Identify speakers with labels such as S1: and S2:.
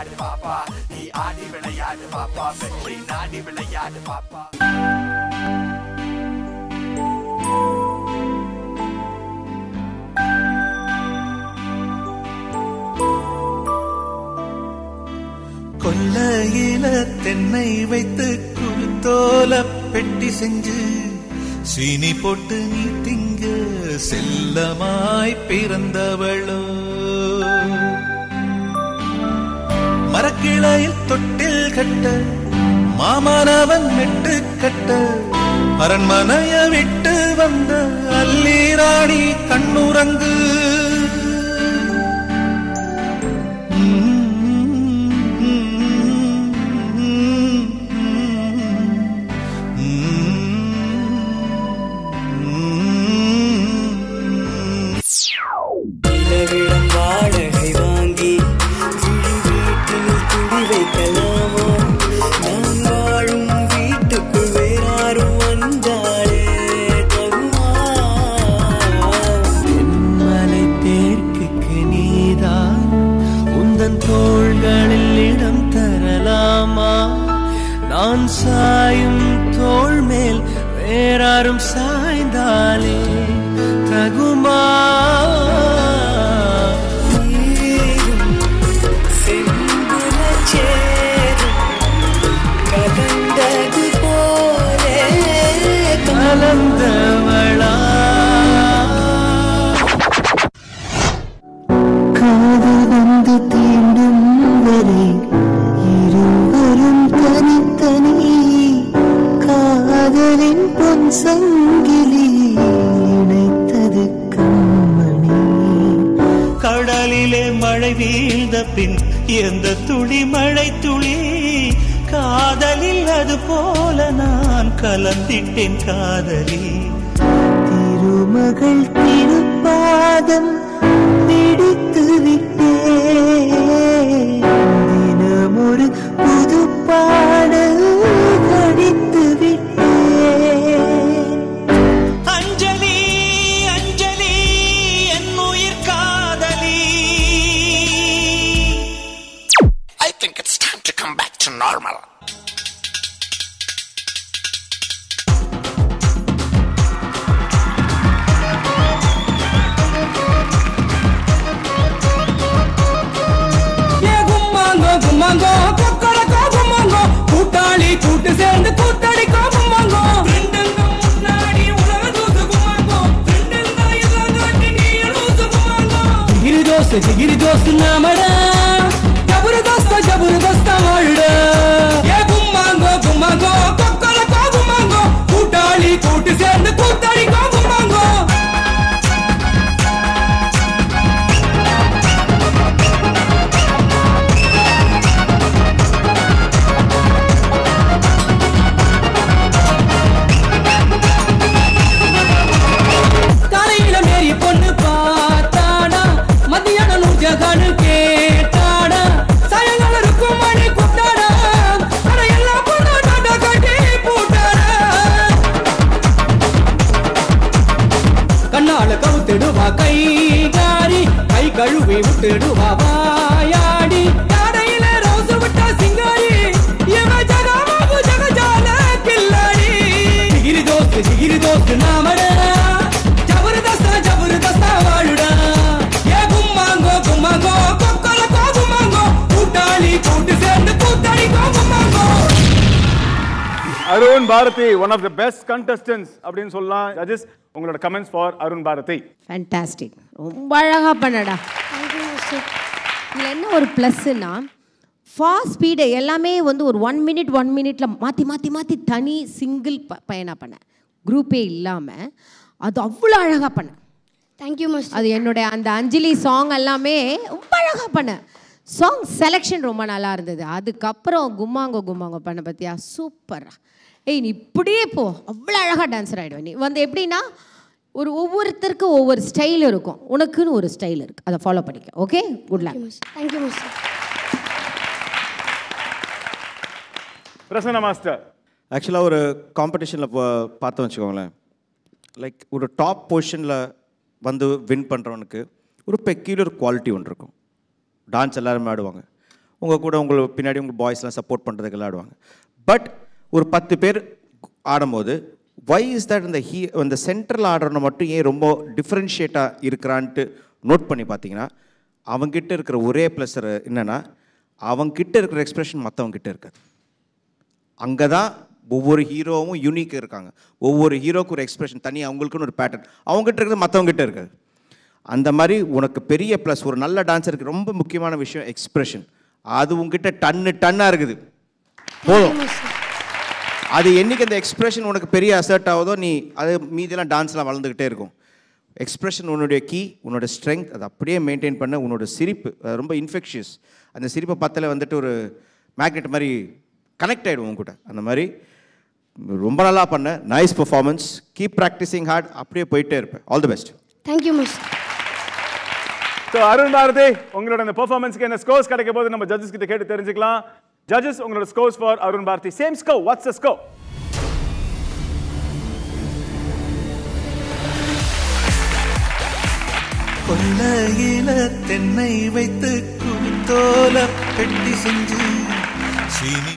S1: விளையாடு பாப்பா நீ ஆடி விளையாடு பாப்பா வெற்றி நாடி விளையாடு பாப்பா
S2: கொல்லையில தென்னை வைத்து குருத்தோல பெட்டி செஞ்சு சீனி போட்டு நீ திங்க செல்லமாய் பிறந்தவளோ மரக்கிளையில் தொட்டில் கட்ட மாமனவன் மெட்டு கட்ட அரண்மனைய விட்டு வந்த அல்லீராணி கண்ணுறங்கு சாயும் தோள் மேல் வேறாரும் சாய்ந்தாலே தகுமா கலந்தது போலே கலந்தவளா காதல் வந்து தீண்டும் வரை இருவரும் தனித்தனி காதலின் பொன் சங்கிலி இணைத்தது கண்மணி கடலிலே மழை வீழ்ந்த பின் எந்த துளி மழை துளி காதலில் அது போல நான் கலந்திட்டேன் காதலி திருமகள் திருப்பாதம் பிடித்து விட்டேன் தினம் ஒரு புது பாடல் படித்து விட்டேன் அஞ்சலி அஞ்சலி என் உயிர் காதலி
S1: I think it's time to come back to normal.
S3: கும்மாங்கோ Kokkarakko கும்மாங்கோ கூட்டாளி கூட்டு சேர்ந்து கூத்தடிக்கோ கும்மாங்கோ ரெண்டுங்க முன்னாடி உலக தூசு கும்மாங்கோ ரெண்டுங்க எல்லாம் காட்டி நீ லூசு கும்மாங்கோ ஜிகிரி தோஸ்து நாமடா ஜபர்தஸ்தா வாழுடா ஏ கும்மாங்கோ கும்மாங்கோ கொக்கரக்கோ கும்மாங்கோ கூட்டாளி கூட்டு சேர்ந்து கூத்தடிக்கோ கும்மாங்கோ பொண்ணு பார்த்தாடா மத்தியான நூஜகானு கேட்டாடா சாயங்காலம் இருக்கும் மணி குத்தாடா அட எல்லா பொண்ணு டாடா கட்டி போட்டாடா கண்ணால கவுத்திடுவா கைகாரி கை கழுவி விட்டுடுவா வாயாடி யாடையில ரோசு விட்டா சிங்காரி இவ ஜகாமாகு ஜகஜால கில்லாடி ஜிகிரி தோஸ்து நாமடா ஜபர்தஸ்தா வாழுடா ஏ கும்மாங்கோ கும்மாங்கோ கொக்கரக்கோ கும்மாங்கோ கூட்டாளி கூட்டு சேர்ந்து கூத்தடிக்கோ கும்மாங்கோ
S4: Arun Bharathi one of the best contestants அப்படின்னு சொல்லலாம். ஜட்ஜஸ் உங்களோட comments for Arun Bharathi.
S5: Fantastic, ரொம்ப அழகா பண்ணடா. இதுல என்ன ஒரு ப்ளஸ்னா ஃபாஸ்ட் ஸ்பீடு எல்லாமே வந்து ஒரு 1 மினிட்ல மாற்றி தனி சிங்கிள் பையனாக பண்ணேன், குரூப்பே இல்லாமல். அது அவ்வளோ அழகாக பண்ணேன்.
S6: Thank you master.
S5: அது என்னுடைய அந்த அஞ்சலி சாங் எல்லாமே ரொம்ப அழகாக பண்ணேன். சாங் செலெக்ஷன் ரொம்ப நல்லா இருந்தது. அதுக்கப்புறம் கும்மாங்கோ பண்ண பற்றியா சூப்பராக. நீ இப்படியே போ, அவ்வளோ அழகாக டான்ஸர் ஆகிடுவேன். நீ வந்து எப்படின்னா ஒவ்வொருத்தருக்கும் ஒவ்வொரு ஸ்டைல் இருக்கும், உனக்குன்னு ஒரு ஸ்டைல் இருக்குது, அதை ஃபாலோ பண்ணிக்க. Okay, good luck.
S6: Thank you master.
S4: Prasanna master.
S7: ஆக்சுவலாக ஒரு காம்படிஷனில் பார்த்தோம் வச்சுக்கோங்களேன், லைக் ஒரு டாப் பொசிஷனில் வந்து வின் பண்ணுறவனுக்கு ஒரு பெக்யூலர் குவாலிட்டி ஒன்று இருக்கும். டான்ஸ் எல்லாருமே ஆடுவாங்க. உங்கள் கூட உங்களுக்கு பின்னாடி உங்கள் பாய்ஸ்லாம் சப்போர்ட் பண்ணுறதுக்கு விளையாடுவாங்க. பட் ஒரு 10 பேர் ஆடும்போது வை இஸ் தட் இந்த சென்ட்ரல் ஆடுறவனை மட்டும் ஏன் ரொம்ப டிஃப்ரென்ஷியேட்டாக இருக்கிறான்ட்டு நோட் பண்ணி பார்த்தீங்கன்னா, அவங்ககிட்ட இருக்கிற ஒரே ப்ளஸ் என்னென்னா, அவங்ககிட்ட இருக்கிற எக்ஸ்ப்ரெஷன் மற்றவங்ககிட்ட இருக்காது. அங்கே தான் ஒவ்வொரு ஹீரோவும் யூனிக் இருக்காங்க. ஒவ்வொரு ஹீரோக்கு ஒரு எக்ஸ்ப்ரெஷன் தனி, அவங்களுக்குன்னு ஒரு பேட்டர்ன் அவங்ககிட்ட இருக்கிறது மற்றவங்ககிட்ட இருக்காது. அந்த மாதிரி உனக்கு பெரிய ப்ளஸ் ஒரு நல்ல டான்ஸருக்கு ரொம்ப முக்கியமான விஷயம் எக்ஸ்ப்ரெஷன். அது உங்ககிட்ட டன்னாக இருக்குது போதும். அது என்றைக்கு அந்த எக்ஸ்ப்ரெஷன் உனக்கு பெரிய அசர்ட் ஆகுதோ நீ அது மீதியெல்லாம் டான்ஸ்லாம் வளர்ந்துக்கிட்டே இருக்கும். எக்ஸ்ப்ரெஷன் உன்னுடைய கீ, உன்னோட ஸ்ட்ரென்த், அதை அப்படியே மெயின்டைன் பண்ண. உன்னோட சிரிப்பு ரொம்ப இன்ஃபெக்ஷியஸ். அந்த சிரிப்பை பத்தில் வந்துட்டு ஒரு மேக்னெட் மாதிரி கனெக்ட் ஆகிடும் உங்ககிட்ட. அந்த மாதிரி ரொம்ப நல்லா பண்ண. Nice performance. Keep practising hard. அப்படியே போயிட்டே இருப்பேன். All the best.
S6: Thank you master.
S4: So Arun Bharathi, உங்களோட அந்த பெர்ஃபார்மன்ஸ்க்கு என்ன ஸ்கோர்ஸ் கிடைக்க போது நம்ம ஜட்ஜஸ் கிட்ட கேட்டு தெரிஞ்சுக்கலாம். ஜட்ஜஸ், உங்களோட scores for Arun Bharathi. Same score. What's the score?
S2: கொல்லையில தென்னை வைத்து குத்தோல பெட்டி செஞ்சு சீனி